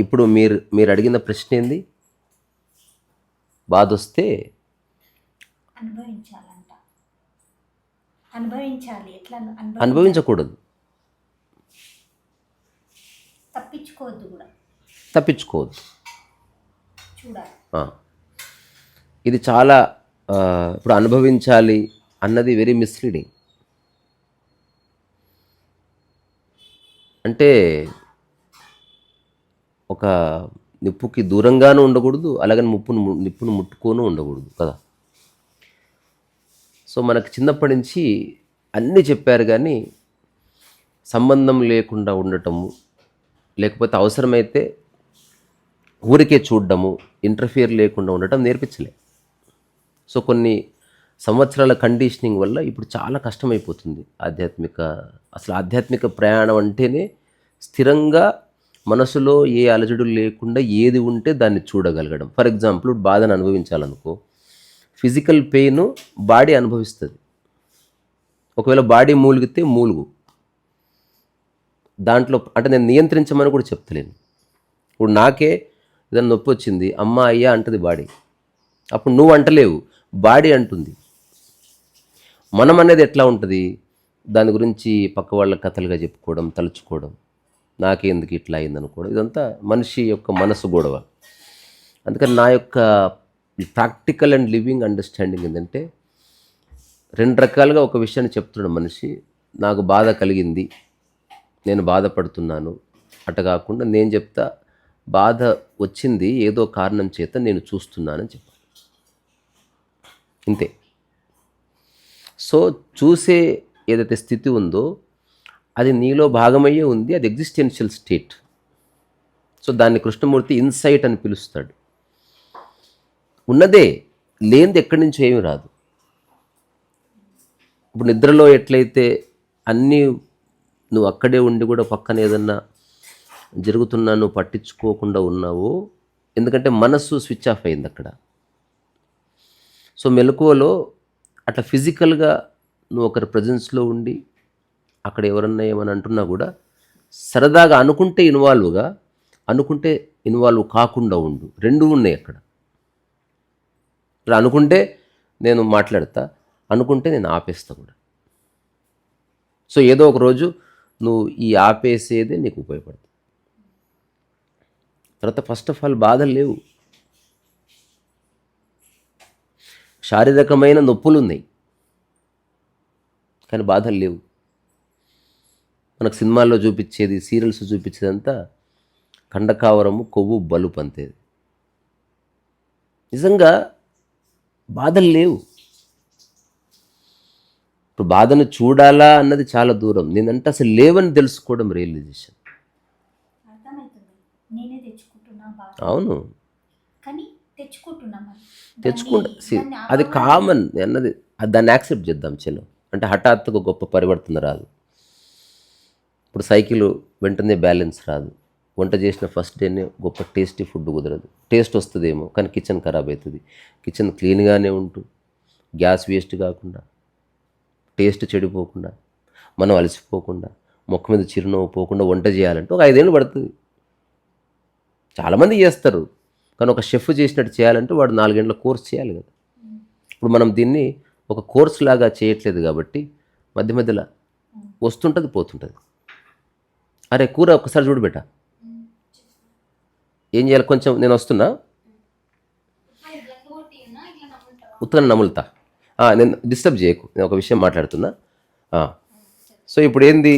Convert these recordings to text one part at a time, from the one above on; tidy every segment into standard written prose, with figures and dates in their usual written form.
ఇప్పుడు మీరు మీరు అడిగిన ప్రశ్న ఏంది? బాధ వస్తే అనుభవించాలంట. అనుభవించాలి. ఎట్లా అనుభవించకూడదు, తప్పించుకోవద్దు కూడా, తప్పించుకోవద్దు. చూడాలి. ఇది చాలా ఇప్పుడు అనుభవించాలి అన్నది వెరీ మిస్లీడింగ్. అంటే ఒక నిప్పుకి దూరంగానూ ఉండకూడదు, అలాగని నిప్పును ముట్టుకోనూ ఉండకూడదు కదా. సో మనకు చిన్నప్పటి నుంచి అన్నీ చెప్పారు, కానీ సంబంధం లేకుండా ఉండటము, లేకపోతే అవసరమైతే ఊరికే చూడడము, ఇంటర్ఫియర్ లేకుండా ఉండటం నేర్పించలే. సో కొన్ని సంవత్సరాల కండిషనింగ్ వల్ల ఇప్పుడు చాలా కష్టమైపోతుంది ఆధ్యాత్మిక ప్రయాణం అంటేనే స్థిరంగా మనసులో ఏ అలజడు లేకుండా ఏది ఉంటే దాన్ని చూడగలగడం. ఫర్ ఎగ్జాంపుల్ బాధను అనుభవించాలనుకో, ఫిజికల్ పెయిన్ బాడీ అనుభవిస్తుంది. ఒకవేళ బాడీ మూలిగితే మూలుగు, దాంట్లో అంటే నేను నియంత్రించమని కూడా చెప్తలేను. ఇప్పుడు నాకే ఏదైనా నొప్పి వచ్చింది, అమ్మ అయ్యా అంటది బాడీ, అప్పుడు నువ్వు అంటలేవు, బాడీ అంటుంది. మనం అనేది ఎట్లా ఉంటుంది, దాని గురించి పక్క వాళ్ళ కథలుగా చెప్పుకోవడం, తలుచుకోవడం, నాకెందుకు ఇట్లా అయిందనుకోవడం, ఇదంతా మనిషి యొక్క మనసు గొడవ. అందుకని నా యొక్క ప్రాక్టికల్ అండ్ లివింగ్ అండర్స్టాండింగ్ ఏంటంటే, రెండు రకాలుగా ఒక విషయాన్ని చెప్తున్నాడు మనిషి. నాకు బాధ కలిగింది, నేను బాధపడుతున్నాను, అట కాకుండా నేను చెప్తా బాధ వచ్చింది ఏదో కారణం చేత నేను చూస్తున్నానని చెప్పాను, ఇంతే. సో చూసే ఏదైతే స్థితి ఉందో అది నీలో భాగమయ్యే ఉంది, అది ఎగ్జిస్టెన్షియల్ స్టేట్. సో దాన్ని కృష్ణమూర్తి ఇన్సైట్ అని పిలుస్తాడు. ఉన్నదే, లేనిది ఎక్కడి నుంచి ఏమీ రాదు. ఇప్పుడు నిద్రలో ఎట్లయితే అన్నీ నువ్వు అక్కడే ఉండి కూడా పక్కన ఏదన్నా జరుగుతున్నా నువ్వు పట్టించుకోకుండా ఉన్నావో, ఎందుకంటే మనస్సు స్విచ్ ఆఫ్ అయింది అక్కడ. సో మెలకువలో అట్లా ఫిజికల్గా నువ్వు ఒకరి ప్రజెన్స్లో ఉండి అక్కడ ఎవరన్నా ఏమని అంటున్నా కూడా సరదాగా అనుకుంటే ఇన్వాల్వ్గా, అనుకుంటే ఇన్వాల్వ్ కాకుండా ఉండు, రెండూ ఉన్నాయి అక్కడ. అనుకుంటే నేను మాట్లాడతా, అనుకుంటే నేను ఆపేస్తా కూడా. సో ఏదో ఒక రోజు నువ్వు ఈ ఆపేసేదే నీకు ఉపయోగపడుతుంది. తర్వాత ఫస్ట్ ఆఫ్ ఆల్ బాధలు లేవు, శారీరకమైన నొప్పులు ఉన్నాయి, కానీ బాధలు లేవు. మనకు సినిమాల్లో చూపించేది, సీరియల్స్ చూపించేదంతా కండకావరము, కొవ్వు, బలుపు అంతేది. నిజంగా బాధలు లేవు. ఇప్పుడు బాధను చూడాలా అన్నది చాలా దూరం, నేనంటే అసలు లేవని తెలుసుకోవడం రియలైజేషన్. అవును, తెచ్చుకుంటా, అది కామన్ అన్నది, దాన్ని యాక్సెప్ట్ చేద్దాం. చలో అంటే హఠాత్తుగా గొప్ప పరివర్తన రాదు. ఇప్పుడు సైకిల్ వెంటనే బ్యాలెన్స్ రాదు, వంట చేసిన ఫస్ట్ డేనే గొప్ప టేస్టీ ఫుడ్ కుదరదు. టేస్ట్ వస్తుందేమో కానీ కిచెన్ ఖరాబ్ అవుతుంది. కిచెన్ క్లీన్గానే ఉంటూ, గ్యాస్ వేస్ట్ కాకుండా, టేస్ట్ చెడిపోకుండా, మనం అలసిపోకుండా, మొక్క మీద చిరునవ్వు పోకుండా వంట చేయాలంటే ఒక 5 ఏళ్ళు పడుతుంది. చాలామంది చేస్తారు, కానీ ఒక షెఫ్ చేసినట్టు చేయాలంటే వాడు 4 గంటల కోర్స్ చేయాలి కదా. ఇప్పుడు మనం దీన్ని ఒక కోర్స్ లాగా చేయట్లేదు కాబట్టి మధ్య మధ్యలో వస్తుంటుంది, పోతుంటుంది. అరే కూర ఒక్కసారి చూడబెట్ట, ఏం చేయాలి, కొంచెం నేను వస్తున్నా, ఉత్తగా నములుతా, నేను డిస్టర్బ్ చేయకు, నేను ఒక విషయం మాట్లాడుతున్నా. సో ఇప్పుడు ఏంది,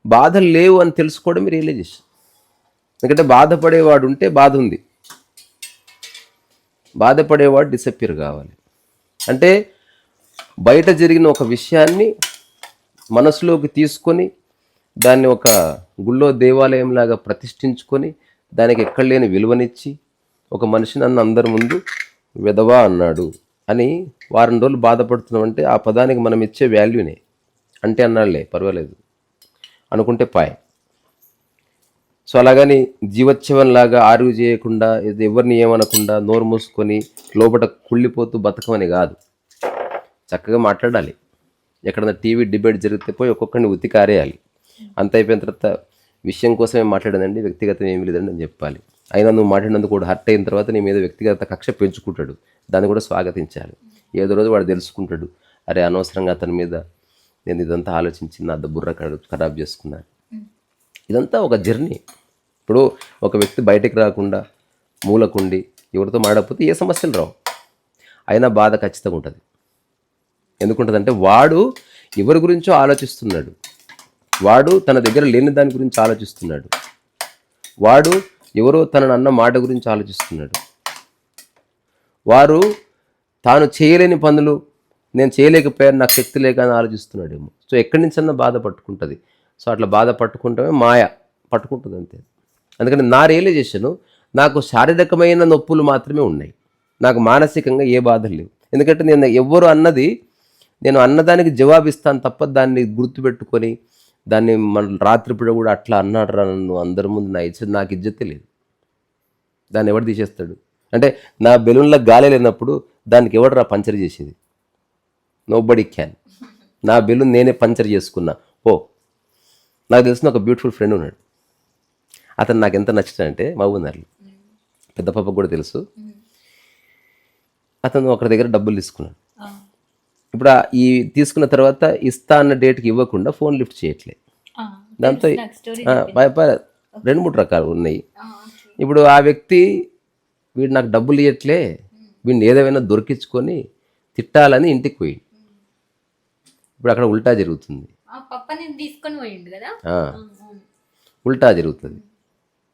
బాధలు లేవు అని తెలుసుకోవడం రియలైజేషన్. ఎందుకంటే బాధపడేవాడు ఉంటే బాధ ఉంది, బాధపడేవాడు డిసప్పియర్ కావాలి. అంటే బయట జరిగిన ఒక విషయాన్ని మనసులోకి తీసుకొని దాన్ని ఒక గుళ్ళో దేవాలయంలాగా ప్రతిష్ఠించుకొని దానికి ఎక్కడ లేని విలువనిచ్చి, ఒక మనిషి నన్ను అందరి ముందు విధవా అన్నాడు అని వారం రోజులు బాధపడుతున్నామంటే ఆ పదానికి మనం ఇచ్చే వాల్యూనే. అంటే అన్నాడులే పర్వాలేదు అనుకుంటే పాయ్. సో అలాగని జీవోత్సవంలాగా ఆర్గ్యూ చేయకుండా, ఎవరిని ఏమనకుండా నోరు మూసుకొని లోపల కుళ్ళిపోతూ బతకమని కాదు, చక్కగా మాట్లాడాలి. ఎక్కడన్నా టీవీ డిబేట్ జరిగితే పోయి ఒక్కొక్కరిని ఉతికారేయాలి. అంత అయిపోయిన తర్వాత విషయం కోసమే మాట్లాడానండి, వ్యక్తిగతం ఏమీ లేదండి అని చెప్పాలి. అయినా నువ్వు మాట్లాడినందుకు కూడా హర్ట్ అయిన తర్వాత నీ మీద వ్యక్తిగత కక్ష పెంచుకుంటాడు, దాన్ని కూడా స్వాగతించాలి. ఏదో రోజు వాడు తెలుసుకుంటాడు, అరే అనవసరంగా అతని మీద నేను ఇదంతా ఆలోచించి నా బుర్ర ఖరాబ్ చేసుకున్నాను. ఇదంతా ఒక జర్నీ. ఇప్పుడు ఒక వ్యక్తి బయటికి రాకుండా మూలకుండి ఎవరితో మాడకపోతే ఏ సమస్యలు రావు, అయినా బాధ ఖచ్చితంగా ఉంటుంది. ఎందుకుంటుందంటే వాడు ఎవరి గురించో ఆలోచిస్తున్నాడు, వాడు తన దగ్గర లేని దాని గురించి ఆలోచిస్తున్నాడు, వాడు ఎవరో తనను అన్న మాట గురించి ఆలోచిస్తున్నాడు, వారు తాను చేయలేని పనులు నేను చేయలేకపోయాను నాకు శక్తి లేక అని ఆలోచిస్తున్నాడేమో. సో ఎక్కడి నుంచన్నా బాధ పట్టుకుంటుంది. సో అట్లా బాధ పట్టుకుంటమే మాయ పట్టుకుంటుంది అంతే. అందుకని నా రియలైజేషను నాకు శారీరకమైన నొప్పులు మాత్రమే ఉన్నాయి, నాకు మానసికంగా ఏ బాధలు లేవు. ఎందుకంటే నేను ఎవ్వరు అన్నది నేను అన్నదానికి జవాబిస్తాను తప్ప దాన్ని గుర్తుపెట్టుకొని దాన్ని మన రాత్రిపూట కూడా అట్లా అన్నాడు రా నన్ను అందరి ముందు నాకు ఇజ్జతే లేదు. దాన్ని ఎవడు తీసేస్తాడు? అంటే నా బెలూన్లో గాలి లేనప్పుడు దానికి ఎవడు రా పంచర్ చేసేది? Nobody can. నా బెలూన్ నేనే పంచర్ చేసుకున్నా. నాకు తెలిసిన ఒక బ్యూటిఫుల్ ఫ్రెండ్ ఉన్నాడు, అతను నాకు ఎంత నచ్చాడంటే మహబూబ్నగర్లో, పెద్ద పాపకు కూడా తెలుసు. అతను ఒకరి దగ్గర డబ్బులు తీసుకున్నాడు. ఇప్పుడు ఈ తీసుకున్న తర్వాత ఇస్తా అన్న డేట్కి ఇవ్వకుండా ఫోన్ లిఫ్ట్ చేయట్లే. దాంతో 2-3 రకాలు ఉన్నాయి. ఇప్పుడు ఆ వ్యక్తి వీడు నాకు డబ్బులు ఇవ్వట్లే, వీడిని ఏదేమైనా దొరికించుకొని తిట్టాలని ఇంటికి పోయి, ఇప్పుడు అక్కడ ఉల్టా జరుగుతుంది. ఉల్టా జరుగుతుంది.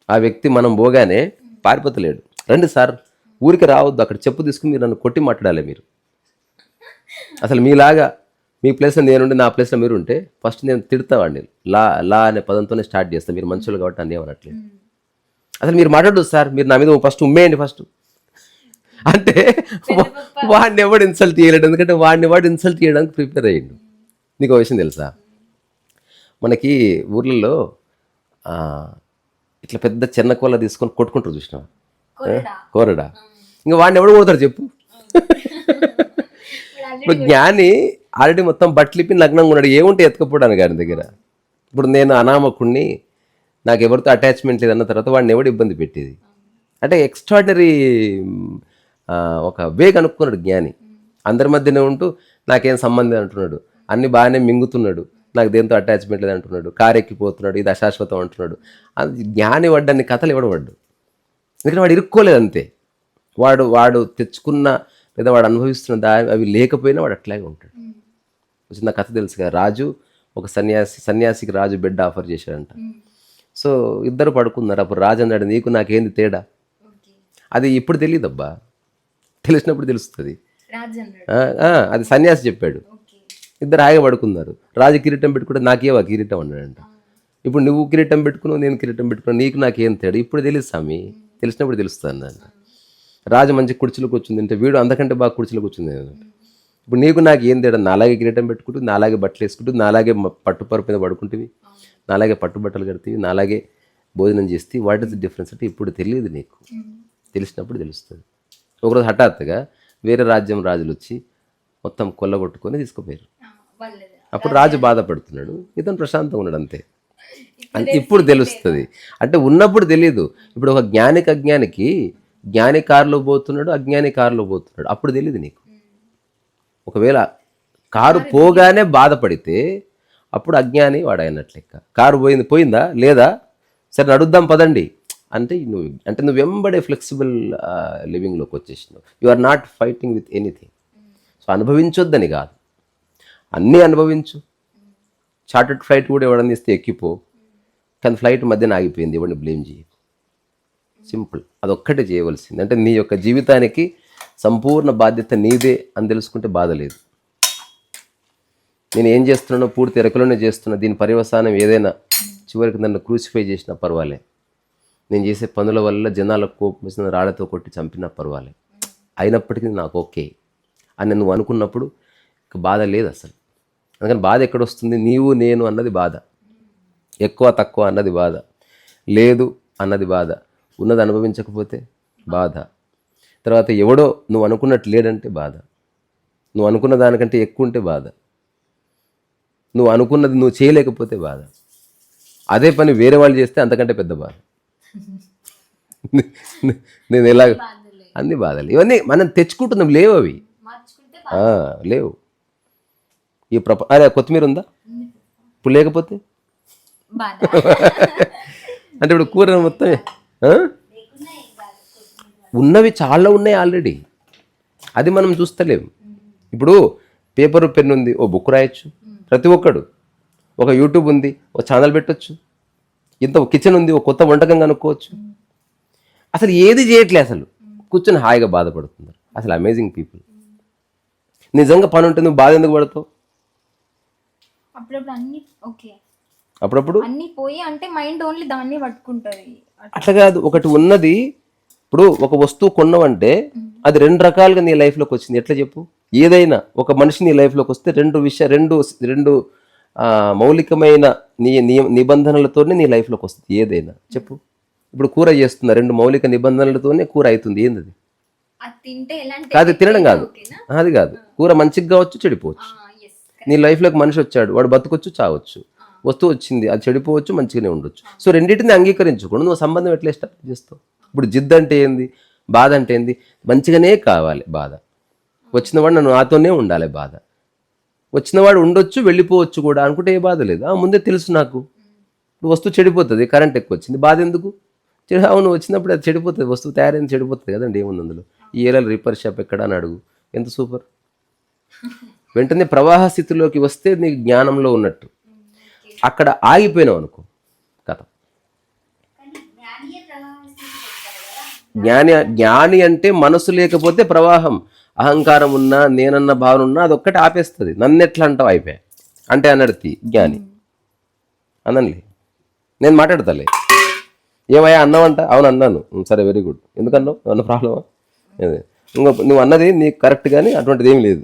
ఆ వ్యక్తి మనం పోగానే పారిపోతలేడు, రండి సార్ ఊరికి రావద్దు, అక్కడ చెప్పు తీసుకుని మీరు నన్ను కొట్టి మాట్లాడాలి. మీరు అసలు మీలాగా మీ ప్లేస్లో నేనుండి నా ప్లేస్లో మీరు ఉంటే ఫస్ట్ నేను తిడతావాడిని, లా అనే పదంతోనే స్టార్ట్ చేస్తాను. మీరు మనుషులు కాబట్టి అన్నీ ఏమనట్లేదు. అసలు మీరు మాట్లాడదు సార్, మీరు నా మీద ఫస్ట్ ఉమ్మేయండి ఫస్ట్ అంటే వాడిని ఎవడు ఇన్సల్ట్ చేయలేడు, ఎందుకంటే వాడు ఇన్సల్ట్ చేయడానికి ప్రిపేర్ అయ్యిండు. నీకు విషయం తెలుసా, మనకి ఊర్లలో ఇట్లా పెద్ద చిన్న కోళ్ళ తీసుకొని కొట్టుకుంటారు చూసినా, కోరడా. ఇంకా వాడిని ఎవడు కొడతాడు చెప్పు? ఇప్పుడు జ్ఞాని ఆల్రెడీ మొత్తం బట్టలిపి నగ్నంగా ఉన్నాడు, ఏముంటే ఎత్తుకపోవడానికి గారి దగ్గర. ఇప్పుడు నేను అనామకుణ్ణి, నాకు ఎవరితో అటాచ్మెంట్ లేదన్న తర్వాత వాడిని ఎవడు ఇబ్బంది పెట్టేది? అంటే ఎక్స్ట్రాడినరీ ఒక వే కనుక్కున్నాడు జ్ఞాని. అందరి మధ్యనే ఉంటూ నాకేం సంబంధం అంటున్నాడు, అన్ని బాగానే మింగుతున్నాడు, నాకు దేంతో అటాచ్మెంట్ లేదు అంటున్నాడు, కారు ఎక్కిపోతున్నాడు, ఇది అశాశ్వతం అంటున్నాడు. అది జ్ఞాని పడ్డాన్ని కథలు ఇవ్వడబడ్డు. ఎందుకంటే వాడు ఇరుక్కోలేదు అంతే. వాడు తెచ్చుకున్న లేదా వాడు అనుభవిస్తున్న అవి లేకపోయినా వాడు అట్లాగే ఉంటాడు. చిన్న కథ తెలుసు కదా, రాజు ఒక సన్యాసికి రాజు బెడ్ ఆఫర్ చేశాడంట. సో ఇద్దరు పడుకున్నారు. అప్పుడు రాజు అన్నాడు, నీకు నాకేంది తేడా? అది ఇప్పుడు తెలియదు అబ్బా, తెలిసినప్పుడు తెలుస్తుంది. అది సన్యాసి చెప్పాడు. ఇద్దరు హాయిగా పడుకున్నారు. రాజు కిరీటం పెట్టుకుంటే నాకేవా కిరీటం అన్నాడంట. ఇప్పుడు నువ్వు కిరీటం పెట్టుకున్నావు, నేను కిరీటం పెట్టుకున్నావు, నీకు నాకేం తేడా? ఇప్పుడు తెలియదు స్వామి, తెలిసినప్పుడు తెలుస్తుంది అంట. రాజు మంచి కుర్చీలో కూర్చుంది అంటే వీడు అంతకంటే బాగా కుర్చీలో కూర్చుంది అన్నట్టు. ఇప్పుడు నీకు నాకు ఏం తేడా? నాలాగే కిరీటం పెట్టుకుంటూ, నాలాగే బట్టలు వేసుకుంటూ, నాలాగే పట్టుపరుపు మీద పడుకుంటేవి, నాలాగే పట్టుబట్టలు కడితేవి, నాలాగే భోజనం చేస్తే, వాట్ ఇస్ ది డిఫరెన్స్ అంటే ఇప్పుడు తెలియదు నీకు, తెలిసినప్పుడు తెలుస్తుంది. ఒకరోజు హఠాత్తుగా వేరే రాజ్యం రాజులు వచ్చి మొత్తం కొల్లగొట్టుకొని తీసుకుపోయారు. అప్పుడు రాజు బాధపడుతున్నాడు, ఇతను ప్రశాంతంగా ఉన్నాడు అంతే. ఇప్పుడు తెలుస్తుంది. అంటే ఉన్నప్పుడు తెలియదు. ఇప్పుడు ఒక జ్ఞానికి అజ్ఞానికి, జ్ఞాని కారులో పోతున్నాడు, అజ్ఞాని కారులో పోతున్నాడు, అప్పుడు తెలియదు నీకు. ఒకవేళ కారు పోగానే బాధపడితే అప్పుడు అజ్ఞాని వాడు అయినట్లు లెక్క. కారు పోయిందా లేదా, సరే నడుద్దాం పదండి అంటే నువ్వు వెంబడే ఫ్లెక్సిబుల్ లివింగ్లోకి వచ్చేసినావు. You are not fighting with anything. So అనుభవించొద్దని కాదు, అన్నీ అనుభవించు. చార్టర్డ్ ఫ్లైట్ కూడా ఎవడని ఇస్తే ఎక్కిపో, కానీ ఫ్లైట్ మధ్యన ఆగిపోయింది, ఎవరిని బ్లేమ్ చేయ. సింపుల్, అదొక్కటే చేయవలసింది. అంటే నీ యొక్క జీవితానికి సంపూర్ణ బాధ్యత నీదే అని తెలుసుకుంటే బాధ లేదు. నేను ఏం చేస్తున్నానో పూర్తి ఎరకలోనే చేస్తున్నా, దీని పర్యవసానం ఏదైనా చివరికి నన్ను క్రూసిఫై చేసినా పర్వాలే, నేను చేసే పనుల వల్ల జనాలకు కోపం వచ్చిన రాళ్లతో కొట్టి చంపినా పర్వాలే, అయినప్పటికీ నాకు ఓకే అని నువ్వు అనుకున్నప్పుడు బాధ లేదు అసలు. అందుకని బాధ ఎక్కడొస్తుంది? నీవు నేను అన్నది బాధ, ఎక్కువ తక్కువ అన్నది బాధ, లేదు అన్నది బాధ, ఉన్నది అనుభవించకపోతే బాధ, తర్వాత ఎవడో నువ్వు అనుకున్నట్టు లేడంటే బాధ, నువ్వు అనుకున్న దానికంటే ఎక్కువ ఉంటే బాధ, నువ్వు అనుకున్నది నువ్వు చేయలేకపోతే బాధ. అదే పని వేరే వాళ్ళు చేస్తే అంతకంటే పెద్ద బాధ. నేను ఎలా అన్ని బాధలు ఇవన్నీ మనం తెచ్చుకుంటున్నాం, లేవు అవి. మార్చుకుంటే లేవు. ఈ అరే కొత్తిమీర ఉందా ఇప్పుడు? లేకపోతే బాధ. అంటే ఇప్పుడు కూర మొత్తం లేకున్నా ఏం కాదు. ఉన్నవి చాలా ఉన్నాయి ఆల్రెడీ, అది మనం చూస్తలేము. ఇప్పుడు పేపర్ పెన్ ఉంది, ఓ బుక్ రాయొచ్చు ప్రతి ఒక్కడు. ఒక యూట్యూబ్ ఉంది, ఒక ఛానల్ పెట్టొచ్చు. ఇంత కిచెన్ ఉంది, ఒక కొత్త వంటకం కనుక్కోవచ్చు. అసలు ఏది చేయట్లే, అసలు కూర్చొని హాయిగా బాధపడుతున్నారు. అసలు అమేజింగ్ పీపుల్. నిజంగా పని ఉంటే నువ్వు బాధ ఎందుకు పడతావు? అప్పుడప్పుడు అన్ని ఓకే, అప్పుడప్పుడు అన్ని పోయి అంటే మైండ్ ఓన్లీ దాన్ని పట్టుకుంటది. అట్లా కాదు. ఒకటి ఉన్నది, ఇప్పుడు ఒక వస్తువు కొన్నావంటే అది రెండు రకాలుగా నీ లైఫ్లోకి వచ్చింది. ఎట్లా చెప్పు? ఏదైనా ఒక మనిషి నీ లైఫ్లోకి వస్తే రెండు మౌలికమైన నిబంధనలతోనే నీ లైఫ్లోకి వస్తుంది. ఏదైనా చెప్పు. ఇప్పుడు కూర చేస్తున్నా, రెండు మౌలిక నిబంధనలతోనే కూర అవుతుంది. ఏంది అది? అది తింటే ఎలాంటి కాదు, తినడం కాదు, అది కాదు. కూర మంచిగా కావచ్చు, చెడిపోవచ్చు. నీ లైఫ్లోకి మనిషి వచ్చాడు, వాడు బతకొచ్చు, చావచ్చు. వస్తువు వచ్చింది, అది చెడిపోవచ్చు, మంచిగానే ఉండొచ్చు. సో రెండింటిని అంగీకరించకుండా నువ్వు సంబంధం ఎట్లా ఎస్టాబ్లిష్ చేస్తావు? ఇప్పుడు జిద్దు అంటే ఏంది, బాధ అంటే ఏంది? మంచిగానే కావాలి బాధ. వచ్చినవాడు నన్ను నాతోనే ఉండాలి బాధ. వచ్చినవాడు ఉండొచ్చు, వెళ్ళిపోవచ్చు కూడా అనుకుంటే ఏ బాధ లేదు. ముందే తెలుసు నాకు. ఇప్పుడు వస్తువు చెడిపోతుంది, కరెంట్ ఎక్కువ వచ్చింది, బాధ ఎందుకు? అవును, వచ్చినప్పుడు అది చెడిపోతుంది, వస్తువు తయారైంది చెడిపోతుంది కదండి. ఏముంది అందులో? ఈ ఏరియాలో రిపేర్ షాప్ ఎక్కడ అని అడుగు, ఎంత సూపర్. వెంటనే ప్రవాహ స్థితిలోకి వస్తే నీకు జ్ఞానంలో ఉన్నట్టు. అక్కడ ఆగిపోయినావు అనుకో, కథ. కానీ జ్ఞానియే ప్రవాహిస్తుంది కదా. జ్ఞాని అంటే మనసు లేకపోతే ప్రవాహం. అహంకారం ఉన్నా, నేనన్న భావన ఉన్నా అదొక్కటి ఆపేస్తుంది. నన్ను ఎట్లా అంటావు అయిపోయా అంటే అన్నది జ్ఞాని. అనండి, నేను మాట్లాడతాలే. ఏమయ్యా అన్నావంట? అవును అన్నాను. సరే, వెరీ గుడ్. ఎందుకన్నావు? ఏమన్నా ప్రాబ్లమా? ఇంకో నువ్వు అన్నది నీకు కరెక్ట్, కానీ అటువంటిది ఏం లేదు.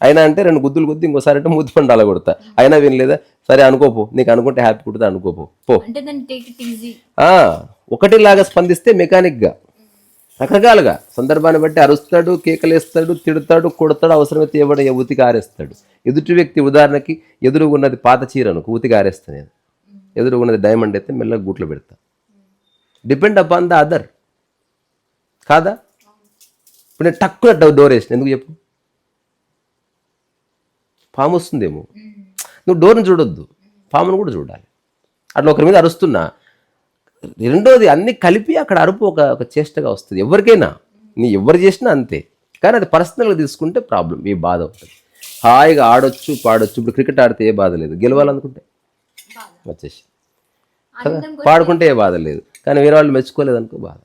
అయినా అంటే రెండు గుద్దులు గుద్ది, ఇంకోసారి అంటే ముద్దు పండు అలా కొడతా. అయినా వినలేదా? సరే అనుకోపో, నీకు అనుకుంటే హ్యాపీ కుడుతా, అనుకోపో పో. అంటే దాన్ని టేక్ ఇట్ ఈజీ. ఒకటిలాగా స్పందిస్తే మెకానిక్గా రకరకాలుగా సందర్భాన్ని బట్టి అరుస్తాడు, కేకలేస్తాడు, తిడతాడు, కొడతాడు, అవసరమైతే ఎవడ ఉతికి ఆరేస్తాడు. ఎదుటి వ్యక్తి ఉదాహరణకి ఎదురుగా ఉన్నది పాత చీరను ఉతికి ఆరేస్తాను నేను. ఎదురుగా ఉన్నది డైమండ్ అయితే మెల్లగా గూట్లో పెడతా. డిపెండ్ అపాన్ ద అదర్, కాదా? ఇప్పుడు నేను టక్కున డోర్ వేసిన, ఎందుకు చెప్పు? పాము వస్తుందేమో. నువ్వు డోర్ని చూడొద్దు, పామును కూడా చూడాలి. అట్లా ఒకరి మీద అరుస్తున్నా. రెండోది, అన్ని కలిపి అక్కడ అరుపు ఒక చేష్టగా వస్తుంది ఎవరికైనా. నీ ఎవరు చేసినా అంతే. కానీ అది పర్సనల్గా తీసుకుంటే ప్రాబ్లం, ఈ బాధ అవుతుంది. హాయిగా ఆడొచ్చు, పాడొచ్చు. ఇప్పుడు క్రికెట్ ఆడితే ఏ బాధ లేదు, గెలవాలనుకుంటే వచ్చేసి కదా. పాడుకుంటే ఏ బాధ లేదు, కానీ వేరే వాళ్ళు మెచ్చుకోలేదనుకో బాధ.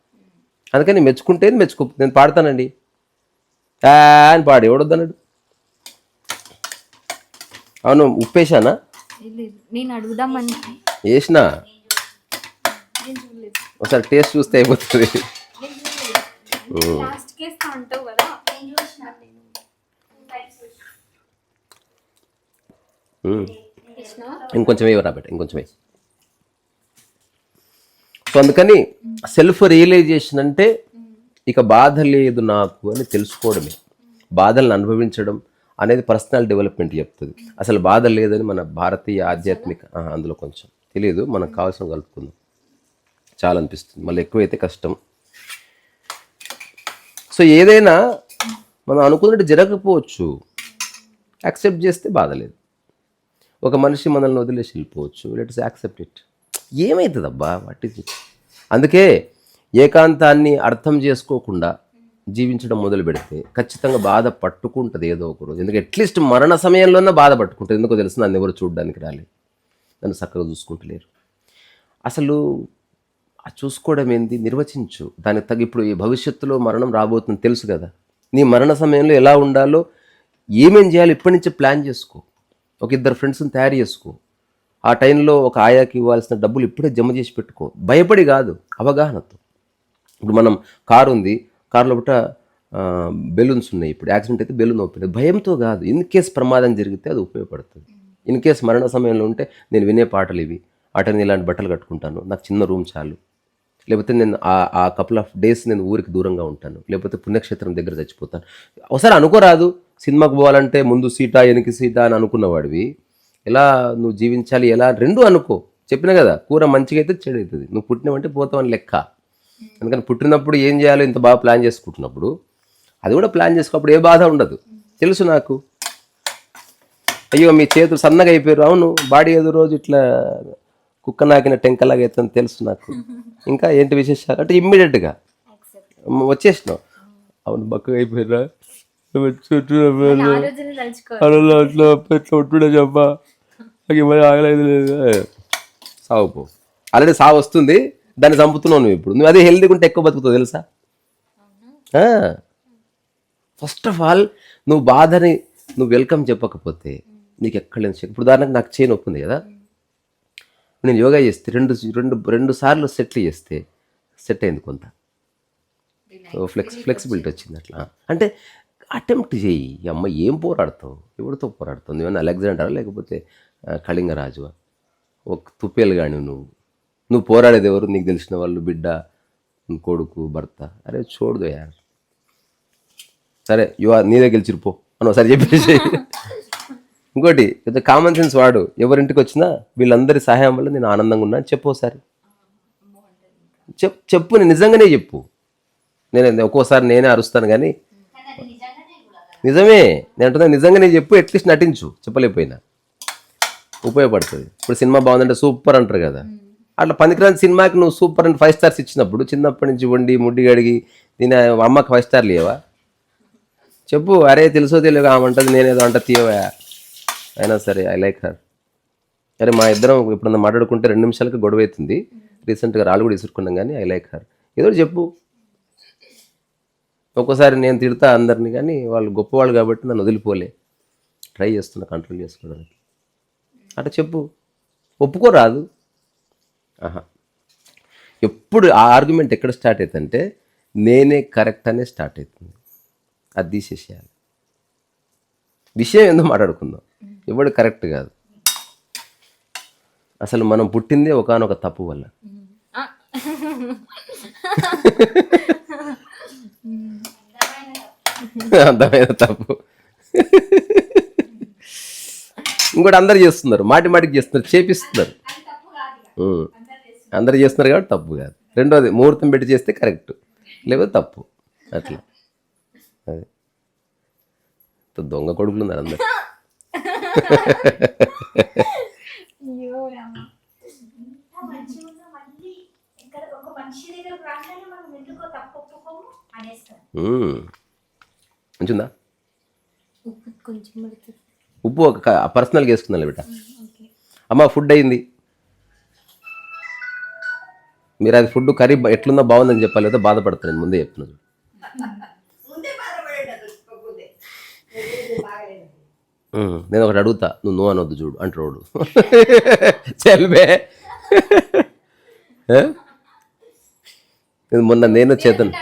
అందుకని మెచ్చుకుంటే మెచ్చుకో. నేను పాడతానండి అని పాడు, ఎవడొద్దన్నాడు? అవును, ఉప్పేశానా? నేను అడుగుదామని వేసినా. ఒకసారి టేస్ట్ చూస్తే అయిపోతుంది. లాస్ట్ కేస్తా అంటావు కదా. నేను చూసిన నేను 2 times చూసిన. ఇంకొంచెం వేయరా బెట, ఇంకొంచెం వేయి. సో అందుకని సెల్ఫ్ రియలైజేషన్ అంటే ఇక బాధ లేదు నాకు అని తెలుసుకోవడమే. బాధలను అనుభవించడం అనేది పర్సనల్ డెవలప్మెంట్ చెప్తుంది. అసలు బాధ లేదని మన భారతీయ ఆధ్యాత్మిక అందులో కొంచెం తెలియదు. మనకు కావాల్సిన కలుపుకుందాం, చాలా అనిపిస్తుంది. మళ్ళీ ఎక్కువైతే కష్టం. సో ఏదైనా మనం అనుకున్నట్టు జరగకపోవచ్చు, యాక్సెప్ట్ చేస్తే బాధ లేదు. ఒక మనిషి మనల్ని వదిలేసి వెళ్ళిపోవచ్చు, లెట్స్ యాక్సెప్ట్ ఇట్. ఏమవుతుంది అబ్బా, వాట్ ఇస్ ఇట్? అందుకే ఏకాంతాన్ని అర్థం చేసుకోకుండా జీవించడం మొదలు పెడితే ఖచ్చితంగా బాధ పట్టుకుంటుంది ఏదో ఒక రోజు. ఎందుకంటే అట్లీస్ట్ మరణ సమయంలోనే బాధ పట్టుకుంటుంది. ఎందుకో తెలుసు, నన్ను ఎవరు చూడడానికి రాలేదు, నన్ను చక్కగా చూసుకుంటలేరు. అసలు ఆ చూసుకోవడం ఏంది? నిర్వచించు దానికి తగ్గ. ఇప్పుడు ఈ భవిష్యత్తులో మరణం రాబోతుంది తెలుసు కదా. నీ మరణ సమయంలో ఎలా ఉండాలో, ఏమేం చేయాలో ఇప్పటి నుంచే ప్లాన్ చేసుకో. ఒక 2 ఫ్రెండ్స్ని తయారు చేసుకో. ఆ టైంలో ఒక ఆయాకి ఇవ్వాల్సిన డబ్బులు ఇప్పుడే జమ చేసి పెట్టుకో. భయపడి కాదు, అవగాహనతో. ఇప్పుడు మనం కారు ఉంది, కారులో బట్ట బెలూన్స్ ఉన్నాయి. ఇప్పుడు యాక్సిడెంట్ అయితే బెలూన్ ఓపెన్, భయంతో కాదు. ఇన్ కేస్ ప్రమాదం జరిగితే అది ఉపయోగపడుతుంది. ఇన్ కేస్ మరణ సమయంలో ఉంటే నేను వినే పాటలు ఇవి, అటని ఇలాంటి బట్టలు కట్టుకుంటాను, నాకు చిన్న రూమ్ చాలు. లేకపోతే నేను ఆ కపుల్ ఆఫ్ డేస్ నేను ఊరికి దూరంగా ఉంటాను, లేకపోతే పుణ్యక్షేత్రం దగ్గర చచ్చిపోతాను. ఒకసారి అనుకోరాదు, సినిమాకు పోవాలంటే ముందు సీటా వెనక సీటా అని అనుకున్నవాడివి ఎలా నువ్వు జీవించాలి, ఎలా రెండు అనుకో. చెప్పినా కదా, కూర మంచిగా అయితే చెడు అవుతుంది. నువ్వు పుట్టినవంటే పోతావని లెక్క. అందుకని పుట్టినప్పుడు ఏం చేయాలో ఇంత బాగా ప్లాన్ చేసుకుంటున్నప్పుడు అది కూడా ప్లాన్ చేసుకోప్పుడు ఏ బాధ ఉండదు. తెలుసు నాకు, అయ్యో మీ చేతులు సన్నగా అయిపోయారు, అవును బాడీ ఏదో రోజు ఇట్లా కుక్క నాకిన టెంకలాగా అవుతుంది తెలుసు నాకు. ఇంకా ఏంటి విశేషాలు అంటే ఇమ్మీడియట్గా వచ్చేసినావు, అవును బక్కగా అయిపోయారా, ఆ రోజున తలుచుకో. అలా అట్లా ఎట్లా ఉంటుండే చెప్పా, నాకు ఇవ్వాలి ఆగలేదు లేదు, సాగుపో. ఆల్రెడీ సాగు వస్తుంది, దాన్ని చంపుతున్నావు నువ్వు. ఇప్పుడు నువ్వు అదే హెల్తీగా ఉంటే ఎక్కువ బతుకుతావు తెలుసా. ఫస్ట్ ఆఫ్ ఆల్ నువ్వు బాధని నువ్వు వెల్కమ్ చెప్పకపోతే నీకు ఎక్కడ లేని శక్తి. ఇప్పుడు ఉదాహరణకు నాకు చేయి నొప్పి ఉంది కదా, నేను యోగా చేస్తే రెండు సార్లు సెట్లు చేస్తే సెట్ అయింది, కొంత ఫ్లెక్సిబిలిటీ వచ్చింది. అట్లా అంటే అటెంప్ట్ చేయి. అమ్మ ఏం పోరాడతావు, ఎవరితో పోరాడుతావు? నువ్వేమన్నా అలెగ్జాండరా లేకపోతే కళింగరాజువా? ఒక తుప్పేలు కానీ నువ్వు పోరాడేది ఎవరు? నీకు తెలిసిన వాళ్ళు, బిడ్డ, కొడుకు, భర్త. అరే చూడదు యార్, సరే నీదే గెలిచిరుపో అని ఒకసారి చెప్పేసి. ఇంకోటి కొంచెం కామన్ సెన్స్ వాడు. ఎవరింటికి వచ్చినా వీళ్ళందరి సహాయం వల్ల నేను ఆనందంగా ఉన్నా అని చెప్పు ఒకసారి. చెప్పు, నేను నిజంగానే చెప్పు. నేను ఒక్కోసారి నేనే అరుస్తాను కానీ నిజమే నేను అంటున్నా, నిజంగానే చెప్పు. అట్లీస్ట్ నటించు, చెప్పలేకపోయినా ఉపయోగపడుతుంది. ఇప్పుడు సినిమా బాగుందంటే సూపర్ అంటారు కదా, అట్లా పనికిరాని సినిమాకి నువ్వు సూపర్ అని 5 స్టార్స్ ఇచ్చినప్పుడు చిన్నప్పటి నుంచి వండి ముడ్డి గడిగి దీని అమ్మకి 5 స్టార్లు ఇవ్వవా? చెప్పు, అరే తెలుసో తెలియదు ఆమంటది, నేనేదో అంట తీయవా అయినా సరే ఐ లైక్ హర్. అరే మా ఇద్దరం ఇప్పుడన్నా మాట్లాడుకుంటే 2 నిమిషాలకి గొడవ అవుతుంది, రీసెంట్గా రాళ్ళు కూడా ఇసురుకున్నాం కానీ ఐ లైక్ హర్. ఏదో చెప్పు. ఒక్కోసారి నేను తిడతా అందరినీ కానీ వాళ్ళు గొప్పవాళ్ళు కాబట్టి నన్ను వదిలిపోలే, ట్రై చేస్తున్నా కంట్రోల్ చేసుకోవడానికి. అట్లా చెప్పు, ఒప్పుకోరాదు. ఎప్పుడు ఆ ఆర్గ్యుమెంట్ ఎక్కడ స్టార్ట్ అవుతుందంటే నేనే కరెక్ట్ అనే స్టార్ట్ అవుతుంది. అది తీసేసేయాలి. విషయం ఎందుకు మాట్లాడుకుందాం, ఎవడు కరెక్ట్ కాదు. అసలు మనం పుట్టిందే ఒకానొక తప్పు వల్ల. అందమైన తప్పు. ఇంకోటి అందరు చేస్తున్నారు, మాటికి చేస్తున్నారు, చేపిస్తున్నారు. అందరు చేస్తున్నారు కాబట్టి తప్పు కాదు. రెండోది ముహూర్తం పెట్టి చేస్తే కరెక్ట్, లేకపోతే తప్పు. అట్లా అదే దొంగ కొడుకులు ఉన్నారు అందరు. మంచిదా ఉప్పు ఒక పర్సనల్గా వేసుకుందాం బిడ్డ. అమ్మ ఫుడ్ అయింది, మీరు అది ఫుడ్ కర్రీ ఎట్లుందో బాగుందని చెప్పాలి, లేదా బాధపడతాను. నేను ముందే చెప్తున్నాను. నేను ఒకటి అడుగుతా, నువ్వు అనొద్దు చూడు అంటాడు చెల్బే. మొన్న నేను చేతను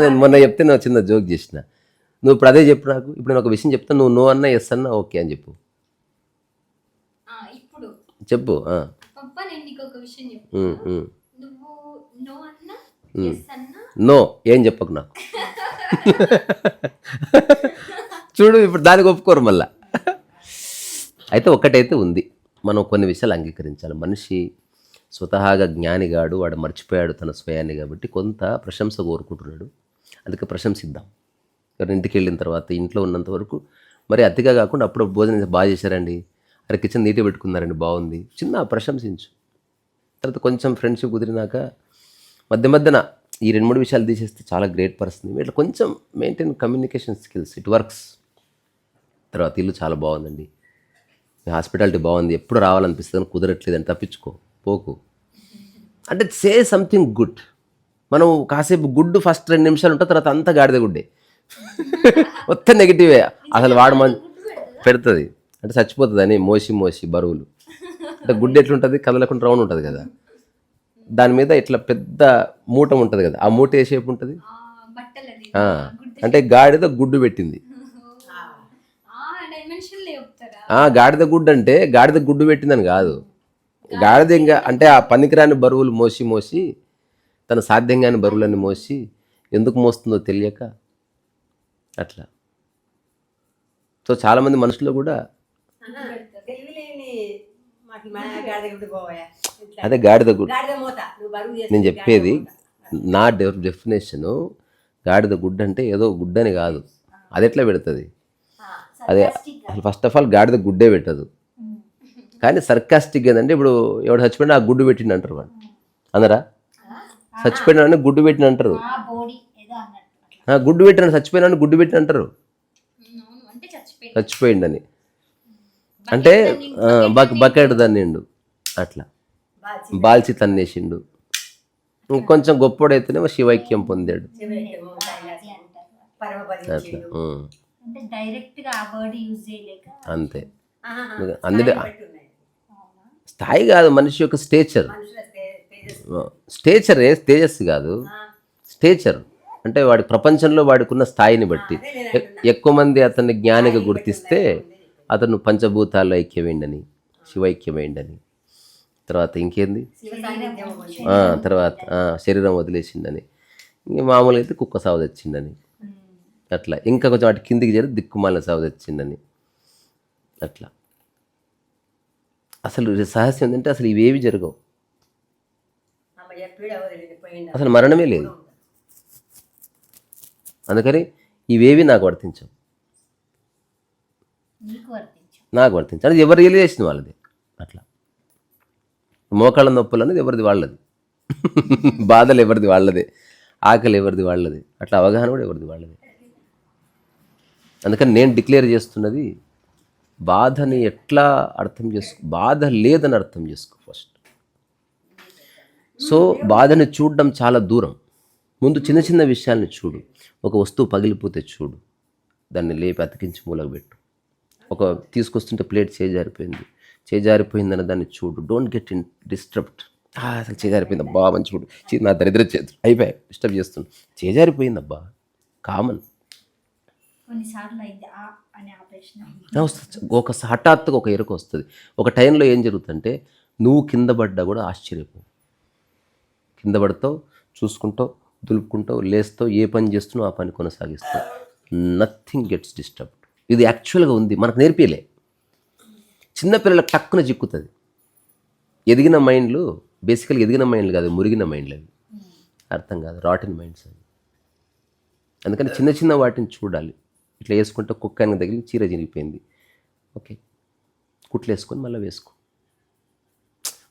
నేను మొన్న చెప్తే నువ్వు చిన్న జోక్ చేసిన. నువ్వు ఇప్పుడు అదే చెప్పు నాకు. ఇప్పుడు నేను ఒక విషయం చెప్తాను, నువ్వు నో అన్నా ఎస్ అన్నా ఓకే అని చెప్పు. చెప్పు. నో ఏం చెప్పకు నాకు. చూడు ఇప్పుడు దానికి ఒప్పుకోరు మళ్ళా. అయితే ఒక్కటైతే ఉంది, మనం కొన్ని విషయాలు అంగీకరించాలి. మనిషి స్వతహాగా జ్ఞానిగాడు, వాడు మర్చిపోయాడు తన స్వయాన్ని కాబట్టి కొంత ప్రశంస కోరుకుంటున్నాడు. అందుకే ప్రశంసిద్దాం. ఎవరి ఇంటికి వెళ్ళిన తర్వాత ఇంట్లో ఉన్నంత వరకు మరి అతిగా కాకుండా అప్పుడు భోజనం బాగా చేశారండి, అరే కిచెన్ నీట్గా పెట్టుకున్నారండి బాగుంది, చిన్న ప్రశంసించు. తర్వాత కొంచెం ఫ్రెండ్షిప్ కుదిరినాక మధ్యన ఈ 2-3 విషయాలు తీసేస్తే చాలా గ్రేట్ పర్సన్. ఇట్లా కొంచెం maintain communication skills, it works. తర్వాత ఇల్లు చాలా బాగుందండి, మీ హాస్పిటాలిటీ బాగుంది, ఎప్పుడు రావాలనిపిస్తుంది అని కుదరట్లేదని తప్పించుకో, పోకు. అంటే సే సంథింగ్ గుడ్. మనం కాసేపు గుడ్ ఫస్ట్ 2 నిమిషాలు ఉంటుంది, తర్వాత అంతా గాడిద గుడ్డే, మొత్తం నెగిటివే. అసలు వాడు పెడుతుంది అంటే చచ్చిపోతుంది అని మోసి బరువులు. అంటే గుడ్డు ఎట్లుంటుంది, కదలకుండా రౌండ్ ఉంటుంది కదా, దాని మీద ఇట్లా పెద్ద మూట ఉంటుంది కదా, ఆ మూట ఏ షేప్ ఉంటుంది. అంటే గాడిద గుడ్డు పెట్టింది. గాడిద గుడ్డు అంటే గాడిద గుడ్డు పెట్టిందని కాదు, గాడిద ఇంకా అంటే ఆ పనికిరాని బరువులు మోసి తన సాధ్యంగాని బరువులన్నీ మోసి ఎందుకు మోస్తుందో తెలియక అట్లా. సో చాలామంది మనుషులు కూడా అట్లా మన గాడిద గుడ్డు పోవాయా ఇట్లా. అదే గాడిద గుడ్డు. గాడిద మూత నువ్వు బరువు చేస్తే నేను చెప్పేది గాడిద మూత. నా డెఫినేషను గాడిద గుడ్డ అంటే ఏదో గుడ్డని కాదు. అది ఎట్లా పెడుతుంది? అదే అసలు ఫస్ట్ ఆఫ్ ఆల్ గాడిద గుడ్డే పెట్టదు. కానీ సర్కాస్టిక్ ఏంటంటే ఇప్పుడు ఎవడు చచ్చిపోయినా ఆ గుడ్డు పెట్టిండు అంటారు వాడు. అందరా చచ్చిపోయినా గుడ్డు పెట్టిన అంటారు. ఆ బోడీ ఏదో అన్నట్టు అట్లా. గుడ్డు పెట్టిన చచ్చిపోయినా గుడ్డు పెట్టిన అంటారు. అవును అంటే చచ్చిపోయింది. చచ్చిపోయిండని అంటే బకెట్ దన్నిండు అట్లా బాచి బాల్చి తన్నేసిండు. ఇంకొంచెం గొప్పోడైతేనేమో శివైక్యం పొందాడు శివైక్యము అది అంటారు. పరమపదించిండు. అట్లా. అంటే డైరెక్ట్ గా ఆ వర్డ్ యూజ్ చేయలేక అంతే. ఆహా. అందుకే స్థాయి బట్టి ఉన్నాయి. స్థాయి కాదు, మనిషి యొక్క స్టేచర్. మనుషుల తేజస్సు. స్టేచరే తేజస్సు కాదు, స్టేచర్ అంటే వాడి ప్రపంచంలో వాడికున్న స్థాయిని బట్టి. అదే నేను ఎక్కువ మంది అతన్ని జ్ఞానిగా గుర్తిస్తే అతను పంచభూతాల్లో ఐక్యమైండని, శివైక్యమైండని. తర్వాత ఇంకేంది, శివ సాన్నిధ్యము పొంది. తర్వాత శరీరం వదిలేసిండని. ఇంక మామూలుగా అయితే కుక్క సాగు తెచ్చిండని. అట్లా ఇంకా కొంచెం వాటి కిందికి చేరి దిక్కుమాలిన సాగు తెచ్చిండని. అట్లా అసలు రహస్యం ఏంటంటే అసలు ఇవేవి జరగవు. అమ్మయ్య పీడ వదిలిపోయింది. అసలు మరణమే లేదు. అందుకని ఇవేవి నాకు వర్తించవు. నీకు వర్తించు. నాకు వర్తించవు. అది ఎవరు రియలైజేషన్ వాళ్ళది. అట్లా మోకాళ్ళ నొప్పులు అనేది ఎవరిది వాళ్ళది, బాధలు ఎవరిది వాళ్ళదే, ఆకలి ఎవరిది వాళ్ళది, అట్లా అవగాహన కూడా ఎవరిది వాళ్ళది. అందుకని నేను డిక్లేర్ చేస్తున్నది బాధని ఎట్లా అర్థం చేసుకో. బాధ లేదని అర్థం చేసుకో ఫస్ట్. సో బాధని చూడడం చాలా దూరం. ముందు చిన్న చిన్న విషయాల్ని చూడు. ఒక వస్తువు పగిలిపోతే చూడు, దాన్ని లేపి అతికించి మూలకు పెట్టు. ఒక తీసుకొస్తుంటే ప్లేట్ చేజారిపోయిందన్న దాన్ని చూడు. Don't get in disturbed. అసలు చేజారిపోయింది అబ్బా మంచి చూడు, నా దరిద్ర చేతులు అయిపోయాయి, డిస్టర్బ్ చేస్తుంది. చేజారిపోయిందబ్బా కామన్. కొన్నిసార్లు అయింది అనే ఆపరేషన్ వస్తుంది. హఠాత్తుగా ఒక ఎరుక వస్తుంది. ఒక టైంలో ఏం జరుగుతుందంటే నువ్వు కింద పడ్డా కూడా ఆశ్చర్యపో. కింద పడతావు, చూసుకుంటావు, దులుపుకుంటావు, లేస్తావు, ఏ పని చేస్తున్నావు ఆ పని కొనసాగిస్తావు. Nothing gets disturbed. ఇది యాక్చువల్గా ఉంది, మనకు నేర్పిలే. చిన్నపిల్లలకు టక్కున చిక్కుతుంది. ఎదిగిన మైండ్లు బేసికల్గా ఎదిగిన మైండ్లు కాదు, మురిగిన మైండ్లు అవి. అర్థం కాదు, రాటిన్ మైండ్స్ అవి. అందుకని చిన్న చిన్న వాటిని చూడాలి. ఇట్లా వేసుకుంటే కుక్కని తగిలి చీర చిరిగిపోయింది, ఓకే కుట్లు వేసుకొని మళ్ళీ వేసుకో,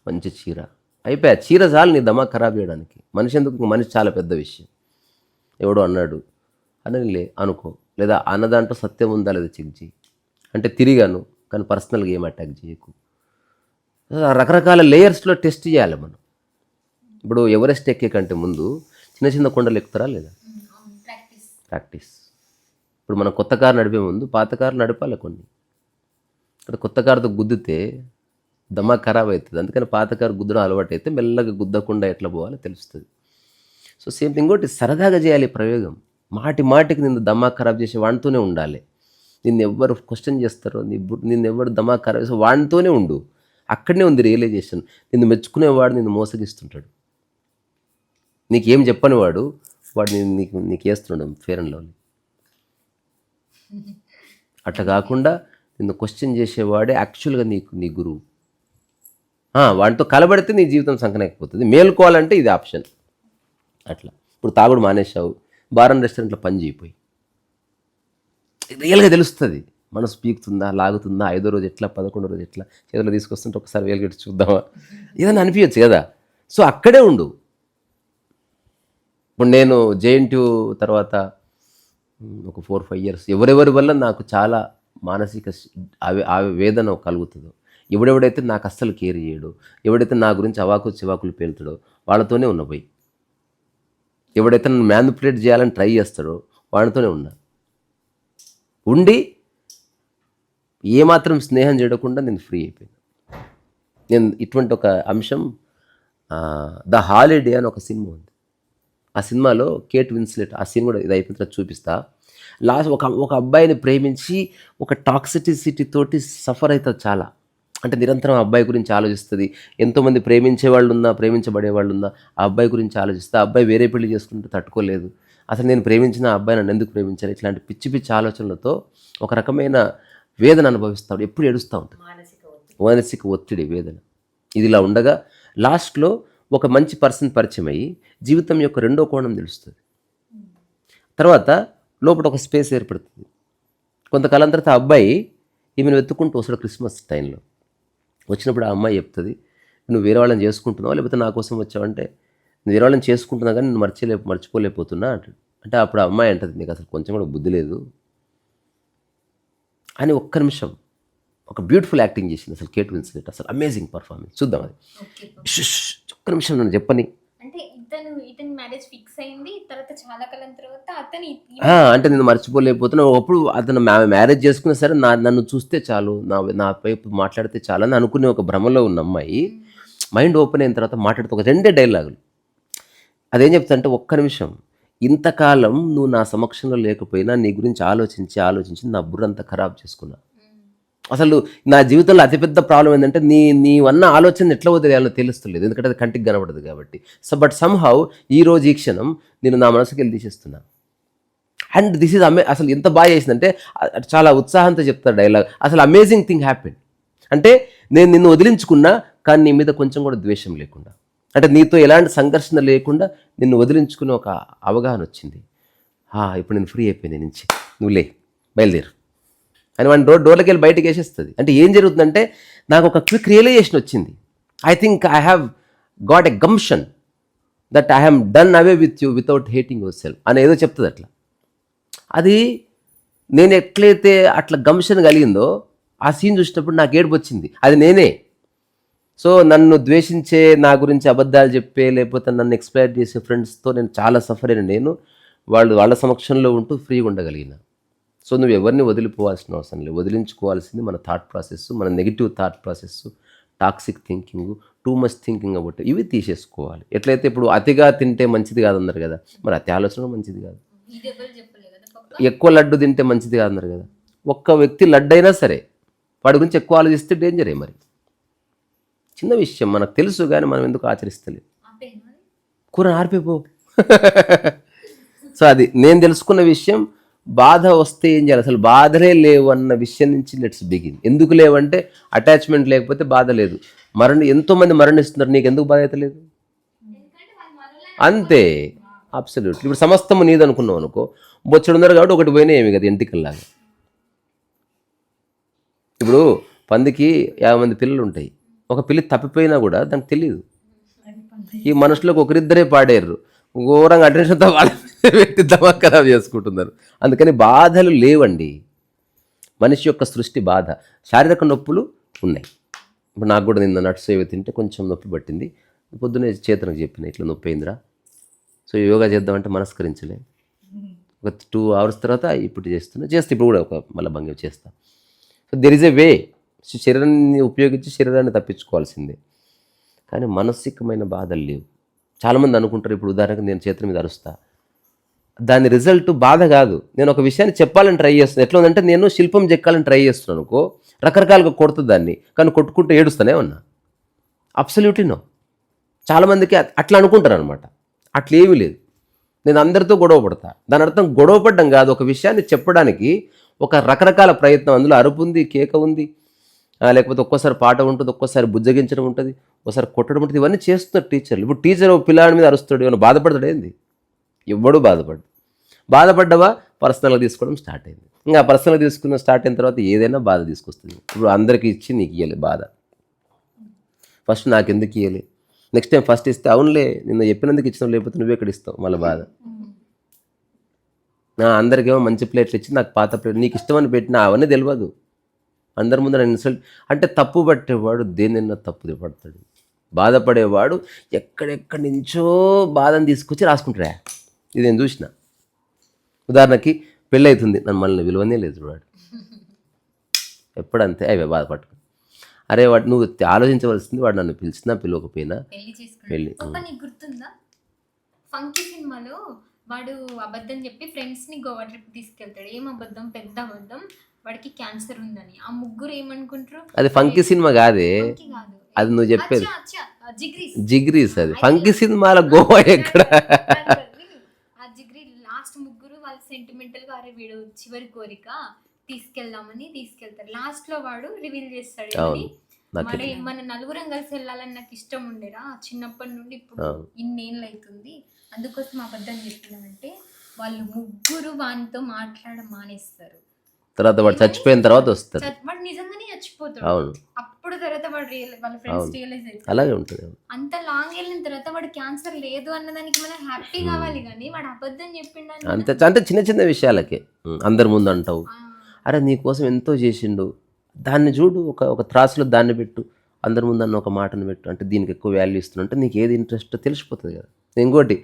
మంచి చీర అయిపోయా. చీర చాలు నీ దమా ఖరాబ్ చేయడానికి. మనిషి ఎందుకు, మనిషి చాలా పెద్ద విషయం. ఎవడో అన్నాడు అని అనుకో, లేదా అన్నదాంట్లో సత్యం ఉందా లేదా చెక్ చేయి. అంటే తిరిగాను కానీ పర్సనల్గా ఏం అటాక్ చేయకు. రకరకాల లేయర్స్లో టెస్ట్ చేయాలి మనం. ఇప్పుడు ఎవరెస్ట్ ఎక్కే కంటే ముందు చిన్న చిన్న కొండలు ఎక్కుతారా లేదా, ప్రాక్టీస్. ఇప్పుడు మనం కొత్త కారు నడిపే ముందు పాత కారు నడపాలి కొన్ని. ఇక్కడ కొత్త కారుతో గుద్దితే దమా ఖరాబ్ అవుతుంది. అందుకని పాత కారు గుద్దడం అలవాటు అయితే మెల్లగా గుద్దకుండా ఎట్లా పోవాలో తెలుస్తుంది. సో సేమ్ థింగ్ ఒకటి సరదాగా చేయాలి ప్రయోగం. మాటికి నిన్ను దమా ఖరాబ్ చేసే వాడితోనే ఉండాలి. నిన్ను ఎవరు క్వశ్చన్ చేస్తారో, నిన్ను ఎవరు దమా ఖరాబ్ చేసే వాడితోనే ఉండు. అక్కడనే ఉంది రియలైజేషన్. నిన్ను మెచ్చుకునేవాడు నిన్ను మోసగిస్తుంటాడు. నీకేం చెప్పనివాడు వాడు నీకు వేస్తున్నాడు ఫేర్ అండ్ లవ్లీ. అట్లా కాకుండా నిన్ను క్వశ్చన్ చేసేవాడే యాక్చువల్గా నీ గురువు. వాడితో కలబడితే నీ జీవితం సంకనకపోతుంది. మేలుకోవాలంటే ఇది ఆప్షన్. అట్లా ఇప్పుడు తాగుడు మానేశావు, బార్ రెస్టారెంట్లో పని చేయిపోయి రియల్గా తెలుస్తుంది. మనసు పీకుతుందా, లాగుతుందా, 5వ రోజు ఎట్లా, 11వ రోజు ఎట్లా, చేతిలో తీసుకొస్తుంటే ఒకసారి వేలుగెట్టి చూద్దామా, ఏదైనా అనిపించచ్చు కదా. సో అక్కడే ఉండు. ఇప్పుడు నేను JNTU తర్వాత ఒక 4-5 years ఎవరెవరి వల్ల నాకు చాలా మానసిక వేదన కలుగుతుందో, ఎవడెవడైతే నాకు అస్సలు కేర్ చేయడు, ఎవడైతే నా గురించి అవాకు చివాకులు పేలుతాడో వాళ్ళతోనే ఉన్న పోయి, ఎవడైతే నన్ను మ్యానిపులేట్ చేయాలని ట్రై చేస్తాడో వాడితోనే ఉండి ఏమాత్రం స్నేహం చేయకుండా నేను ఫ్రీ అయిపోయాను. నేను ఇటువంటి ఒక అంశం ద హాలిడే అని ఒక సినిమా ఉంది. ఆ సినిమాలో కేట్ విన్స్లెట్, ఆ సీన్ కూడా ఇది అయిపోయిన తర్వాత చూపిస్తా. లాస్ట్ ఒక అబ్బాయిని ప్రేమించి ఒక టాక్సిసిటీ తోటి సఫర్ అవుతుంది చాలా. అంటే నిరంతరం ఆ అబ్బాయి గురించి ఆలోచిస్తుంది. ఎంతోమంది ప్రేమించే వాళ్ళు ఉన్నా, ప్రేమించబడే వాళ్ళు ఉన్నా, ఆ అబ్బాయి గురించి ఆలోచిస్తే ఆ అబ్బాయి వేరే పెళ్లి చేసుకుంటే తట్టుకోలేదు. అసలు నేను ప్రేమించిన ఆ అబ్బాయి నన్ను ఎందుకు ప్రేమించాలి, ఇట్లాంటి పిచ్చి పిచ్చి ఆలోచనలతో ఒక రకమైన వేదన అనుభవిస్తాడు. ఎప్పుడు ఏడుస్తూ ఉంటాడు. మానసిక ఒత్తిడి. మానసిక ఒత్తిడి, వేదన. ఇది ఇలా ఉండగా లాస్ట్లో ఒక మంచి పర్సన్ పరిచయం అయ్యి జీవితం యొక్క రెండో కోణం తెలుస్తుంది. తర్వాత లోపల ఒక స్పేస్ ఏర్పడుతుంది. కొంతకాలం తర్వాత ఆ అబ్బాయి ఈమెను వెతుక్కుంటూ వస్తాడు క్రిస్మస్ టైంలో. వచ్చినప్పుడు ఆ అమ్మాయి చెప్తుంది, నువ్వు వేరే వాళ్ళని చేసుకుంటున్నావు లేకపోతే నా కోసం వచ్చావంటే, నువ్వు వేరే వాళ్ళని చేసుకుంటున్నా కానీ నేను మర్చిపోలేకపోతున్నా అంటాడు. అంటే అప్పుడు ఆ అమ్మాయి అంటది, నీకు అసలు కొంచెం కూడా బుద్ధి లేదు అని. ఒక్క నిమిషం ఒక బ్యూటిఫుల్ యాక్టింగ్ చేసింది అసలు కేట్ విన్స్లెట్. అసలు అమేజింగ్ పర్ఫార్మెన్స్. చూద్దాం అది. ఒక్క నిమిషం నన్ను చెప్పని. అంటే ఇతని మ్యారేజ్ ఫిక్స్ అయింది తర్వాత చాలా కాలం తర్వాత అతను అంటే నేను మర్చిపోలేకపోతున్నా. అప్పుడు అతను మ్యారేజ్ చేసుకున్నా సరే నన్ను చూస్తే చాలు, నా వైపు మాట్లాడితే చాలు అని అనుకునే ఒక భ్రమలో ఉన్న అమ్మాయి మైండ్ ఓపెన్ అయిన తర్వాత మాట్లాడితే ఒక 2 డైలాగులు. అదేం చెప్తానంటే, ఒక్క నిమిషం, ఇంతకాలం నువ్వు నా సమక్షంలో లేకపోయినా నీ గురించి ఆలోచించి నా బుర్రంతా ఖరాబ్ చేసుకున్నా. అసలు నా జీవితంలో అతిపెద్ద ప్రాబ్లం ఏంటంటే నీవన్న ఆలోచన ఎట్లా వదిలేయాలో తెలుస్తలేదు, ఎందుకంటే అది కంటికి కనబడదు కాబట్టి. బట్ సమ్హౌ ఈ రోజు ఈ క్షణం నేను నా మనసుకి వెళ్ళి తీసేస్తున్నా. అండ్ దిస్ ఈజ్ అసలు ఎంత బాగా చేసిందంటే, చాలా ఉత్సాహంతో చెప్తారు డైలాగ్. అసలు అమేజింగ్ థింగ్ హ్యాపెన్. అంటే నేను నిన్ను వదిలించుకున్నా కానీ నీ మీద కొంచెం కూడా ద్వేషం లేకుండా, అంటే నీతో ఎలాంటి సంఘర్షణ లేకుండా నిన్ను వదిలించుకునే ఒక అవగాహన వచ్చింది. ఇప్పుడు నేను ఫ్రీ అయిపోయింది నుంచి, నువ్వు బయలుదేరు అని వాడిని డోర్లోకి వెళ్ళి బయటకు వేసేస్తుంది. అంటే ఏం జరుగుతుందంటే, నాకు ఒక క్విక్ రియలైజేషన్ వచ్చింది. I think I have got a gumption that I am done away with you without hating yourself అని ఏదో చెప్తుంది అట్లా. అది నేను ఎట్లయితే అట్లా గంప్షన్ కలిగిందో ఆ సీన్ చూసినప్పుడు నాకు ఏడుపు వచ్చింది. అది నేనే. సో నన్ను ద్వేషించే, నా గురించి అబద్ధాలు చెప్పే, లేకపోతే నన్ను ఎక్స్ప్లైట్ చేసే ఫ్రెండ్స్తో నేను చాలా సఫర్ అయిన నేను వాళ్ళ సమక్షంలో ఉంటూ ఫ్రీగా ఉండగలిగిన. సో నువ్వు ఎవరిని వదిలిపోవాల్సిన అవసరం లేదు. వదిలించుకోవాల్సింది మన థాట్ ప్రాసెస్, మన negative thought process, toxic thinking, too much thinking about ఇవి తీసేసుకోవాలి. ఎట్లయితే ఇప్పుడు అతిగా తింటే మంచిది కాదన్నారు కదా, మరి అతి ఆలోచన మంచిది కాదు. ఎక్కువ లడ్డు తింటే మంచిది కాదన్నారు కదా. ఒక్క వ్యక్తి లడ్డు అయినా సరే వాడి గురించి ఎక్కువ ఆలోచిస్తే డేంజరే. మరి చిన్న విషయం మనకు తెలుసు కానీ మనం ఎందుకు ఆచరిస్తలేదు. కూర ఆర్పిపో. సో అది నేను తెలుసుకున్న విషయం. బాధ వస్తే ఏం చేయాలి, అసలు బాధలే లేవు అన్న విషయం నుంచి లెట్స్ బిగిన్. ఎందుకు లేవంటే, అటాచ్మెంట్ లేకపోతే బాధ లేదు. ఎంతోమంది మరణిస్తున్నారు, నీకు ఎందుకు బాధ అయితే లేదు? అంతే, అబ్సల్యూట్లీ. ఇప్పుడు సమస్తము నీది అనుకున్నావు అనుకో, బొచ్చుడున్నారు కాబట్టి ఒకటి పోయినా ఏమి కదా, ఎంటికల్లాగా. ఇప్పుడు పందికి 50 మంది పిల్లలు ఉంటాయి, ఒక పిల్లి తప్పిపోయినా కూడా దానికి తెలియదు. ఈ మనుషులకు ఒకరిద్దరే పాడారు, ఘోరంగా అటెన్షన్తో వాళ్ళ వ్యక్తి దమా ఖరాబ్ చేసుకుంటున్నారు. అందుకని బాధలు లేవండి. మనిషి యొక్క సృష్టి బాధ. శారీరక నొప్పులు ఉన్నాయి. ఇప్పుడు నాకు కూడా నిన్న నట్స్ ఏవి తింటే కొంచెం నొప్పి పట్టింది. పొద్దునే చేతనకు చెప్పిన, ఇట్లా నొప్పి అయిందిరా, సో యోగా చేద్దామంటే మనస్కరించలే. ఒక 2 hours తర్వాత ఇప్పుడు చేస్తే ఇప్పుడు కూడా మళ్ళీ భంగి చేస్తా. సో దెర్ ఇస్ ఎ వే. శరీరాన్ని ఉపయోగించి శరీరాన్ని తప్పించుకోవాల్సిందే. కానీ మానసికమైన బాధలు లేవు. చాలామంది అనుకుంటారు, ఇప్పుడు ఉదాహరణకు నేను చేతుల మీద అరుస్తా, దాని రిజల్ట్ బాధ కాదు. నేను ఒక విషయాన్ని చెప్పాలని ట్రై చేస్తున్నాను. ఎట్లా ఉందంటే, నేను శిల్పం చెక్కాలని ట్రై చేస్తున్నాను అనుకో, రకరకాలుగా కొడుతుంది దాన్ని, కానీ కొట్టుకుంటూ ఏడుస్తానే ఉన్నా. Absolutely no. చాలామందికి అట్లా అనుకుంటారు అనమాట. అట్లేమీ లేదు. నేను అందరితో గొడవ పడతా. దాని అర్థం గొడవ పడ్డం కాదు, ఒక విషయాన్ని చెప్పడానికి ఒక రకరకాల ప్రయత్నం. అందులో అరుపు ఉంది, కేక ఉంది, లేకపోతే ఒక్కోసారి పాట ఉంటుంది, ఒక్కోసారి బుజ్జగించడం ఉంటుంది, ఒకసారి కొట్టడం ఉంటుంది. ఇవన్నీ చేస్తున్నారు టీచర్లు. ఇప్పుడు టీచర్ పిల్లాడి మీద అరుస్తాడు, ఏమైనా బాధపడతాడు ఏంది? ఎవ్వడూ బాధపడ్డావా పర్సనల్గా తీసుకోవడం స్టార్ట్ అయింది. ఇంకా పర్సనల్గా తీసుకున్న స్టార్ట్ అయిన తర్వాత ఏదైనా బాధ తీసుకొస్తుంది. ఇప్పుడు అందరికీ ఇచ్చి నీకు ఇవ్వాలి బాధ, ఫస్ట్ నాకు ఎందుకు ఇవ్వాలి, నెక్స్ట్ టైం ఫస్ట్ ఇస్తే అవునులే నిన్న చెప్పినందుకు ఇచ్చినావు, లేకపోతే నువ్వే ఇక్కడ ఇస్తావు మళ్ళీ బాధ. అందరికేమో మంచి ప్లేట్లు ఇచ్చి నాకు పాత ప్లేట్, నీకు ఇష్టమని పెట్టినా అవన్నీ తెలియదు. అందరి ముందు నన్ను ఇన్సల్ట్ అంటే, తప్పు పట్టేవాడు దేనిన్నా తప్పు పడతాడు. బాధపడేవాడు ఎక్కడెక్కడి నుంచో బాధను తీసుకొచ్చి రాసుకుంటారా. ఇది నేను చూసిన. ఉదాహరణకి పెళ్ళి అవుతుంది, నన్ను మళ్ళీ విలువనే లేదు వాడు. ఎప్పుడంతే అవే బాధపట్టుకో. అరే వాడు నువ్వు ఆలోచించవలసింది, వాడు నన్ను పిలిచినా పిలవకపోయినా పెళ్ళి. గుర్తుందా ఫంకీ సినిమాలో వాడు అబద్ధం చెప్పి ఫ్రెండ్స్ ని గోవా ట్రిప్ తీసుకెళ్తాడు. ఏం అబద్ధం? పెద్ద అబద్ధం, వాడికి క్యాన్సర్ ఉందని. ఆ ముగ్గురు ఏమనుకుంటారు, అది ఫంకీ సినిమా కాదే, అది నువ్వు చెప్పేది జిగ్రీస్. అది ఫంకీ సినిమాల గోవా ఎక్కడ? ఆ జిగ్రీ లాస్ట్ ముగ్గురు వాళ్ళు సెంటిమెంటల్ గా, అరే వీడు చివరి కోరిక తీసుకెళ్తారు. లాస్ట్ లో వాడు రివీల్ చేస్తాడు, నాకు మరి మన నలుగురం కలిసి వెళ్ళాలని నాకు ఇష్టం ఉండేరా చిన్నప్పటి నుండి ఇప్పుడు ఇన్నేళ్ళు అవుతుంది. అందుకోసం అబద్ధం చెప్పినామంటే వాళ్ళు ముగ్గురు వానితో మాట్లాడడం మానేస్తారు. తర్వాత వాడు చచ్చిపోయిన తర్వాత వస్తారు. వాడు నిజంగానే చచ్చిపోతాడు. అవును, అప్పుడు తర్వాత వాడు వాళ్ళ ఫ్రెండ్స్ రియలైజ్ అవుతారు. అలాగే ఉంటుంది. అంత లాంగ్ వెళ్ళిన తర్వాత వాడు క్యాన్సర్ లేదు అన్నదానికి మనం హ్యాపీ కావాలి, కానీ వాడు అబద్ధం చెప్పిండని అంతే అంటే చిన్న చిన్న విషయాలకే అందరి ముందు అంటావు. అరే నీకోసం ఎంతో చేసిండు, దాన్ని చూడు, ఒక త్రాసులో దాన్ని పెట్టు, అందరి ముందు అన్న ఒక మాటను పెట్టు, అంటే దీనికి ఎక్కువ వాల్యూ ఇస్తున్నా అంటే నీకు ఏది ఇంట్రెస్ట్ తెలిసిపోతుంది కదా. ఇంకోటి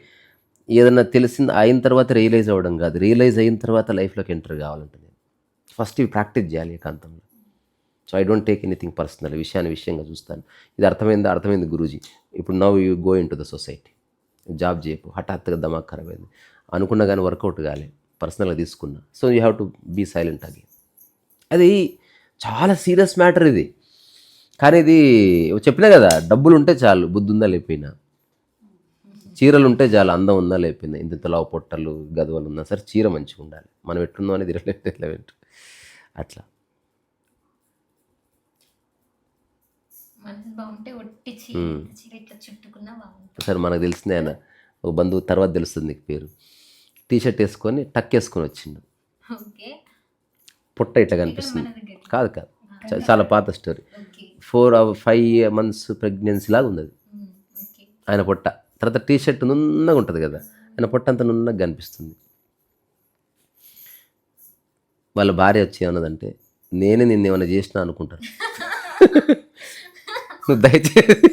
ఏదన్నా తెలిసింది అయిన తర్వాత రియలైజ్ అవ్వడం కాదు, రియలైజ్ అయిన తర్వాత లైఫ్లోకి ఎంటర్ కావాలంటుంది. ఫస్ట్ ఇవి ప్రాక్టీస్ చేయాలి ఏకాంతంలో. So I don't take anything personal, విషయంగా చూస్తాను. ఇది అర్థమైంది గురూజీ. ఇప్పుడు now you go in to the society, job చేయకు, హఠాత్తుగా దమాక్ ఖరాబ్ అయింది, అనుకున్నా కానీ వర్కౌట్ కాలే, పర్సనల్గా తీసుకున్నా. So you have to be silent again. అది చాలా సీరియస్ మ్యాటర్ ఇది. కానీ ఇది చెప్పినా కదా, డబ్బులు ఉంటే చాలు, బుద్ధి ఉందా లేకపోయినా, చీరలు ఉంటే చాలు, అందం ఉందా లేకపోయినా, ఇంత లావు పొట్టలు గదవలు ఉన్నా సరే చీర మంచిగా ఉండాలి, మనం ఎట్లుందో అనేది రిలేట్ అట్లా. మనసు బాగుంటే ఒట్టి చీర ఇట్లా చుట్టుకున్నా బాగుంటుంది. సరే మనకు తెలిసిందే ఆయన ఒక బంధువు, తర్వాత తెలుస్తుంది నీకు పేరు, టీషర్ట్ వేసుకొని టక్ వేసుకొని వచ్చిండు, ఓకే పొట్ట ఇట్లా కనిపిస్తుంది. కాదు చాలా పాత స్టోరీ. 4-5 months ప్రెగ్నెన్సీ లాగా ఉంది అది ఆయన పొట్ట. తర్వాత టీషర్ట్ నున్నగా ఉంటుంది కదా, ఆయన పొట్ట అంతా నున్నగా కనిపిస్తుంది. వాళ్ళ భార్య వచ్చి ఏమన్నదంటే, నేనే నిన్ను ఏమైనా చేసినా అనుకుంటాను, నువ్వు దయచేసి.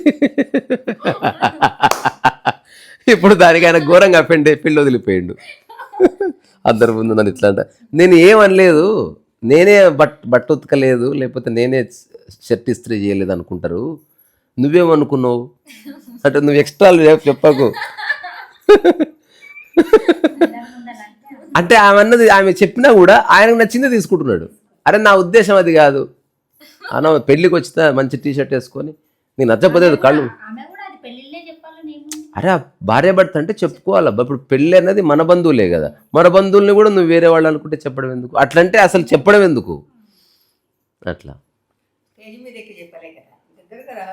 ఇప్పుడు దానికి ఆయన ఘోరంగా పెళ్ళి వదిలిపోయిండు. అందరి ముందు నన్ను ఇట్లా అంట. నేను ఏమనలేదు, నేనే బట్ట ఉతకలేదు, లేకపోతే నేనే షర్ట్ ఇస్త్రీ చేయలేదు అనుకుంటారు, నువ్వేమనుకున్నావు అంటే నువ్వు ఎక్స్ట్రా చెప్పకు. అంటే ఆమె చెప్పినా కూడా ఆయనకు నచ్చిందే తీసుకుంటున్నాడు. అరే నా ఉద్దేశం అది కాదు అన్న, పెళ్ళికి వచ్చిన మంచి టీషర్ట్ వేసుకొని నీకు నచ్చకపోతే కళ్ళు. అరే భార్య భర్త అంటే చెప్పుకోవాలా. ఇప్పుడు పెళ్ళి అనేది మన బంధువులే కదా, మన బంధువుల్ని కూడా నువ్వు వేరే వాళ్ళు అనుకుంటే చెప్పడం ఎందుకు, అట్లంటే అసలు చెప్పడం ఎందుకు అట్లా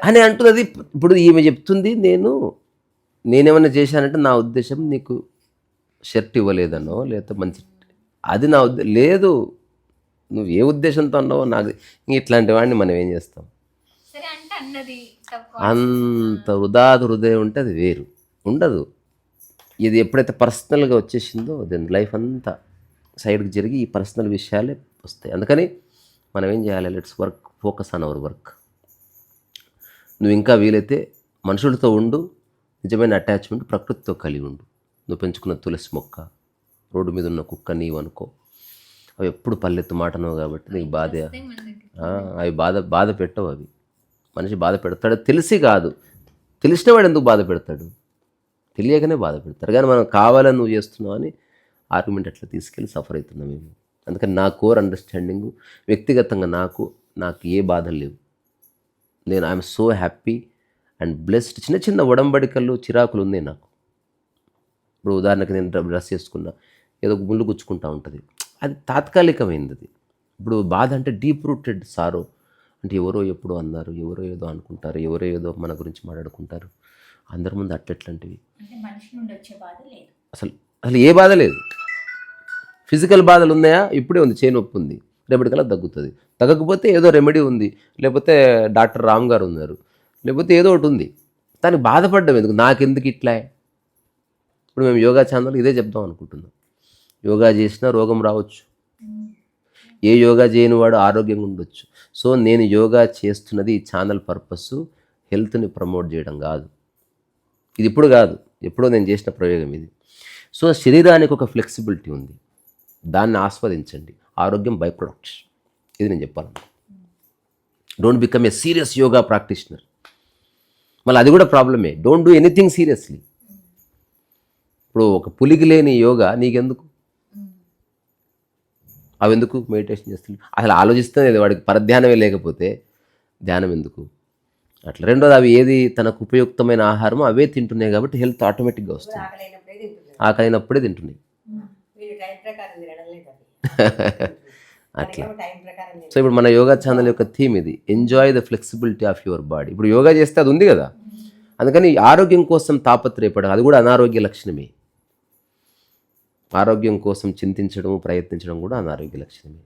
అని అంటున్నది. ఇప్పుడు ఈమె చెప్తుంది, నేనేమైనా చేశానంటే నా ఉద్దేశం నీకు షర్ట్ ఇవ్వలేదనో లేకపోతే మంచి, అది నా ఉద్దేశం లేదు, నువ్వు ఏ ఉద్దేశంతో అన్నావో నాకు. ఇట్లాంటి వాడిని మనం ఏం చేస్తాం. అంత హృదయం ఉంటే అది వేరు ఉండదు. ఇది ఎప్పుడైతే పర్సనల్గా వచ్చేసిందో దాని లైఫ్ అంతా సైడ్కి జరిగి ఈ పర్సనల్ విషయాలే వస్తాయి. అందుకని మనం ఏం చేయాలి, let's focus on hour work. నువ్వు ఇంకా వీలైతే మనుషులతో ఉండు, నిజమైన అటాచ్మెంట్ ప్రకృతితో కలిగి ఉండు. నువ్వు పెంచుకున్న తులసి మొక్క, రోడ్డు మీద ఉన్న కుక్క నీవు అనుకో, అవి ఎప్పుడు పల్లెత్తు మాటనో కాబట్టి నీకు బాధ, అవి బాధ పెట్టవు. అవి మనిషి బాధ పెడతాడు తెలిసి కాదు, తెలిసిన వాడు ఎందుకు బాధ పెడతాడు, తెలియకనే బాధ పెడతారు. కానీ మనం కావాలని నువ్వు చేస్తున్నావు అని ఆర్గ్యుమెంట్ అట్లా తీసుకెళ్ళి సఫర్ అవుతున్నాం మేము. అందుకని నా కోర్ అండర్స్టాండింగ్, వ్యక్తిగతంగా నాకు ఏ బాధలు లేవు. నేను I'm so happy and blessed. చిన్న చిన్న ఒడంబడికలు చిరాకులు ఉన్నాయి నాకు. ఇప్పుడు ఉదాహరణకి నేను డ్రెస్ చేసుకున్నా, ఏదో ముళ్ళు గుచ్చుకుంటూ ఉంటుంది, అది తాత్కాలికమైంది. అది ఇప్పుడు బాధ అంటే డీప్ రూటెడ్ సారో, అంటే ఎవరో ఎప్పుడో అన్నారు, ఎవరో ఏదో అనుకుంటారు, ఎవరో ఏదో మన గురించి మాట్లాడుకుంటారు, అందరి ముందు అట్లాంటివి. అసలు ఏ బాధ లేదు. ఫిజికల్ బాధలు ఉన్నాయా, ఇప్పుడే ఉంది, చేయి నొప్పి ఉంది, రేపటికల్లా తగ్గుతుంది. తగ్గకపోతే ఏదో రెమెడీ ఉంది, లేకపోతే డాక్టర్ రామ్ గారు ఉన్నారు, లేకపోతే ఏదో ఒకటి ఉంది. దానికి బాధపడ్డం ఎందుకు, నాకెందుకు ఇట్లా. ఇప్పుడు మేము యోగా ఛానల్ ఇదే చెప్దాం అనుకుంటున్నాం. యోగా చేసినా రోగం రావచ్చు, ఏ యోగా చేయని వాడు ఆరోగ్యంగా ఉండొచ్చు. సో నేను యోగా చేస్తున్నది ఈ ఛానల్ పర్పస్ హెల్త్ని ప్రమోట్ చేయడం కాదు. ఇది ఇప్పుడు కాదు, ఎప్పుడో నేను చేసిన ప్రయోగం ఇది. సో శరీరానికి ఒక ఫ్లెక్సిబిలిటీ ఉంది, దాన్ని ఆస్వాదించండి. ఆరోగ్యం బై ప్రొడక్ట్స్, ఇది నేను చెప్పాను. Don't become a serious yoga practitioner. మళ్ళీ అది కూడా ప్రాబ్లమే. Don't do anything seriously. ఇప్పుడు ఒక పులికి లేని యోగా నీకెందుకు, అవి ఎందుకు మెడిటేషన్ చేస్తుంది, అసలు ఆలోచిస్తేనే వాడికి పరధ్యానమే లేకపోతే ధ్యానం ఎందుకు అట్లా. రెండోది, అవి ఏది తనకు ఉపయుక్తమైన ఆహారమో అవే తింటున్నాయి కాబట్టి హెల్త్ ఆటోమేటిక్గా వస్తుంది. ఆకలినప్పుడే తింటున్నాయి. అట్లా. టైం ప్రకారం సో ఇప్పుడు మన యోగా ఛానల్ యొక్క థీమ్ ఇది, enjoy the flexibility of your body. ఇప్పుడు యోగా చేస్తే అది ఉంది కదా, అందుకని ఆరోగ్యం కోసం తాపత్రయపడడం అది కూడా అనారోగ్య లక్షణమే. ఆరోగ్యం కోసం చింతించడం ప్రయత్నించడం కూడా అనారోగ్య లక్షణమే.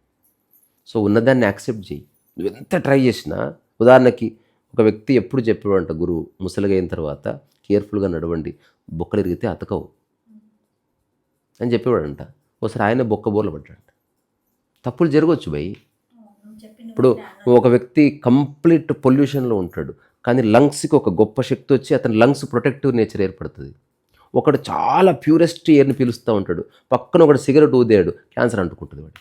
సో ఉన్నదాన్ని యాక్సెప్ట్ చేయి. నువ్వు ఎంత ట్రై చేసినా, ఉదాహరణకి ఒక వ్యక్తి ఎప్పుడు చెప్పేవాడంట గురువు, ముసలిగా అయిన తర్వాత కేర్ఫుల్గా నడవండి, బొక్కలు ఇరిగితే అతకవు అని చెప్పేవాడంట. ఒకసారి ఆయన బొక్కబోర్లు పడ్డాడంట. తప్పులు జరగవచ్చు భయ్. నువ్వు చెప్పిన ఇప్పుడు ఒక వ్యక్తి కంప్లీట్ పొల్యూషన్లో ఉంటాడు, కానీ లంగ్స్కి ఒక గొప్ప శక్తి వచ్చి అతని లంగ్స్ ప్రొటెక్టివ్ నేచర్ ఏర్పడుతుంది. ఒకడు చాలా ప్యూరెస్ట్ ఎయిర్ని పీలుస్తూ ఉంటాడు, పక్కన ఒకడు సిగరెట్ ఊదాడు, క్యాన్సర్ అంటుకుంటుంది వాడు.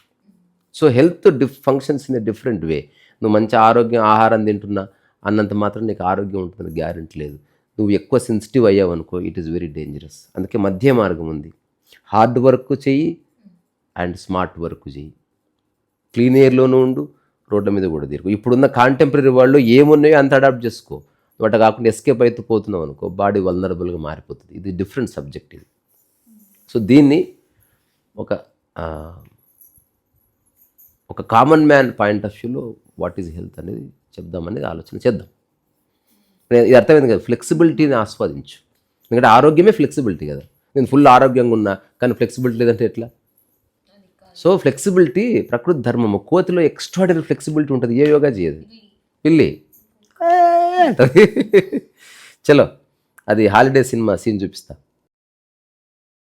So health functions in a different way. నువ్వు మంచి ఆరోగ్యం ఆహారం తింటున్నా అన్నంత మాత్రం నీకు ఆరోగ్యం ఉంటుందని గ్యారెంటీ లేదు. నువ్వు ఎక్కువ సెన్సిటివ్ అయ్యావు అనుకో, ఇట్ ఈస్ వెరీ డేంజరస్. అందుకే మధ్య మార్గం ఉంది. హార్డ్ వర్క్ చెయ్యి అండ్ స్మార్ట్ వర్క్ చెయ్యి. క్లీన్ ఎయిర్లోనూ ఉండు, రోడ్ల మీద కూడా తిరుగు. ఇప్పుడున్న కాంటెంపరీ వాళ్ళు ఏమున్నాయో అంత అడాప్ట్ చేసుకో. వాటి కాకుండా ఎస్కేప్ అయితే పోతున్నావు అనుకో, బాడీ వల్నరబుల్గా మారిపోతుంది. ఇది డిఫరెంట్ సబ్జెక్ట్ ఇది. సో దీన్ని ఒక కామన్ మ్యాన్ పాయింట్ ఆఫ్ వ్యూలో వాట్ ఈజ్ హెల్త్ అనేది చెప్దామనేది ఆలోచన చేద్దాం. ఇది అర్థమైంది కదా, ఫ్లెక్సిబిలిటీని ఆస్వాదించు. ఎందుకంటే ఆరోగ్యమే ఫ్లెక్సిబిలిటీ కదా. నేను ఫుల్ ఆరోగ్యంగా ఉన్నా కానీ ఫ్లెక్సిబిలిటీ లేదంటే ఎట్లా? సో ఫ్లెక్సిబిలిటీ ప్రకృతి ధర్మము. కోతిలో ఎక్స్ట్రాడినరీ ఫ్లెక్సిబిలిటీ ఉంటుంది, ఏ యోగా చేయదు. పిల్లి అంటది. చలో అది హాలిడే సినిమా సీన్ చూపిస్తా.